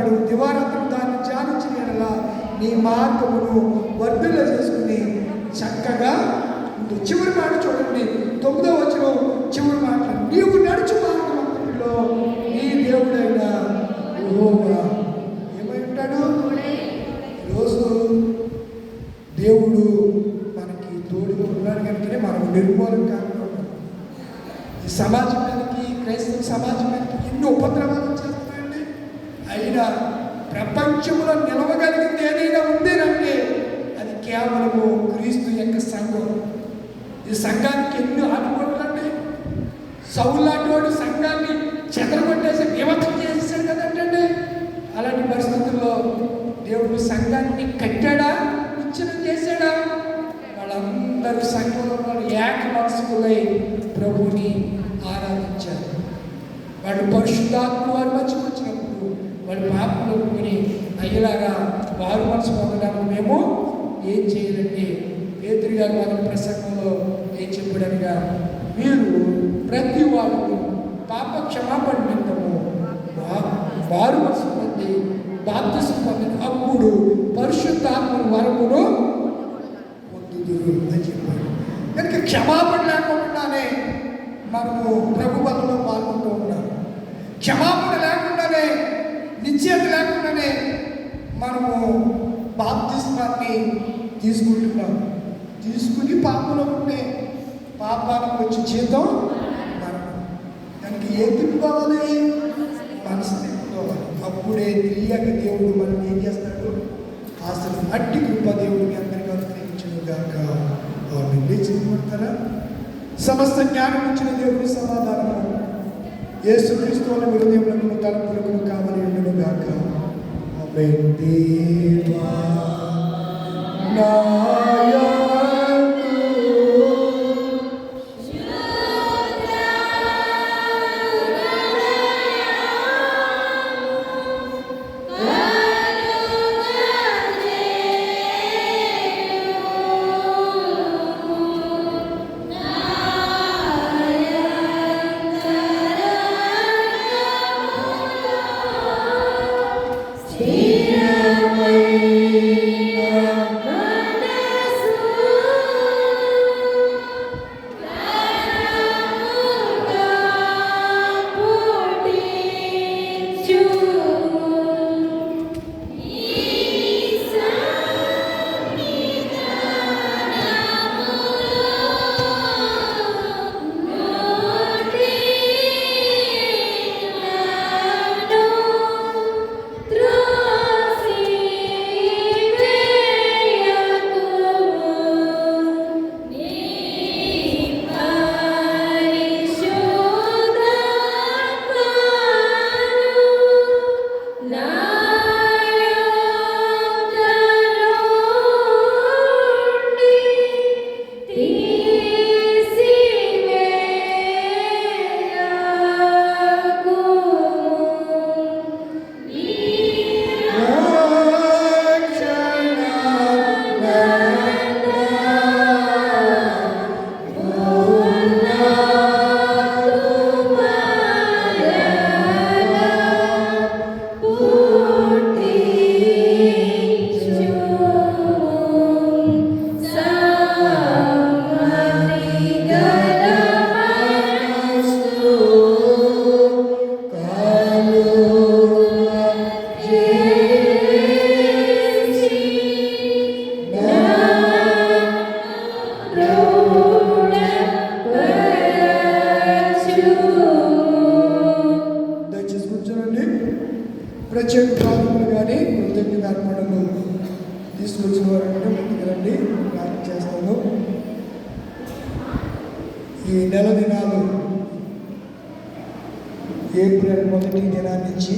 అంటున్నాడు, దివారాత్రులు దాన్ని ధ్యానించిన యెడల నీ మార్గమును వర్ధిల్ల చేసుకుని చక్కగా ఉంటుంది. చివరి మాట చూడండి, 9వ వచనం చివరి మాట, నీవు నడుచు మార్గంలో నీ దేవుడైన యెహోవా ఏమై ఉంటాడు? ఈరోజు దేవుడు మనకి తోడుగా ఉన్నాడు కనుకనే మనం నిర్మూలన కాకుండా ఉన్నాం. ఈ సమాజానికి, క్రైస్తవ సమాజానికి ఎన్నో ఉపద్రవాలు చేస్తున్నాయండి. అయినా ప్రపంచంలో నిలవగలిగింది ఏదైనా ఉందేనంటే అది కేవలము క్రీస్తు యొక్క సంఘం. ఈ సంఘానికి ఎన్నో ఆటుపోట్లండి. సౌలు లాంటి వాడు సంఘాన్ని చెదరగొట్టేసి వివక్ష చేసేసాడు కదంటండి. అలాంటి పరిస్థితుల్లో దేవుడు సంఘాన్ని కట్టాడా, విచ్ఛిన్నం చేశాడా? వాళ్ళందరూ సంఘంలో వాళ్ళు ఏక మనసుకులై ప్రభువుని ఆరాధించారు. వాళ్ళు పరిశుద్ధాత్మ వారి మధ్యకు వచ్చినప్పుడు వాళ్ళు పాపంలో కొని అయ్యేలాగా వారు మనసు పొందడానికి మేము ఏం చేయాలంటే, పేతురు గారు మన ప్రసంగంలో ఏం చెప్పాడనగా, మీరు ప్రతి వాడు పాప క్షమాపణ నిమిత్తము వారు మనసు పొంది బాప్తిసం పొందిన అప్పుడు పరిశుద్ధాత్మ వరమును పొందుదురు అని చెప్పాడు. కనుక క్షమాపణ లేకుండానే మనము ప్రభు బలంలో పాల్గొంటూ ఉన్నాం. క్షమాపణ లేకుండానే, నిశ్చయత లేకుండానే మనము బాప్తిస్మాన్ని తీసుకుంటున్నాం. తీసుకుని పాపంలో ఉంటే పాపానికి వచ్చి జీతం మరణం. దానికి ఏం తిప్పుకోవాలి? మనసు తిప్పుకోవాలి. అప్పుడే తెలియక దేవుడు మనం ఏం చేస్తాడు? అసలు అట్టి కృప దేవుడిని అందరికీ అనుగ్రహించును గాక. లేచిపడతారా? సమస్త జ్ఞానం ఇచ్చిన దేవుడి సమాధానము యేసుక్రీస్తు అనే హృదయములకు తలుపులకు కావలి ఉండును గాక. ఆమేన్. దేవా ప్రత్యేక ప్రార్థనలు కానీ కృతజ్ఞత అర్పణలు తీసుకొచ్చిన వారంటే ముందుకు రండి, ప్రార్థన చేస్తాను. ఈ నెల దినాలు ఏప్రిల్ 1వ దినాన్నించి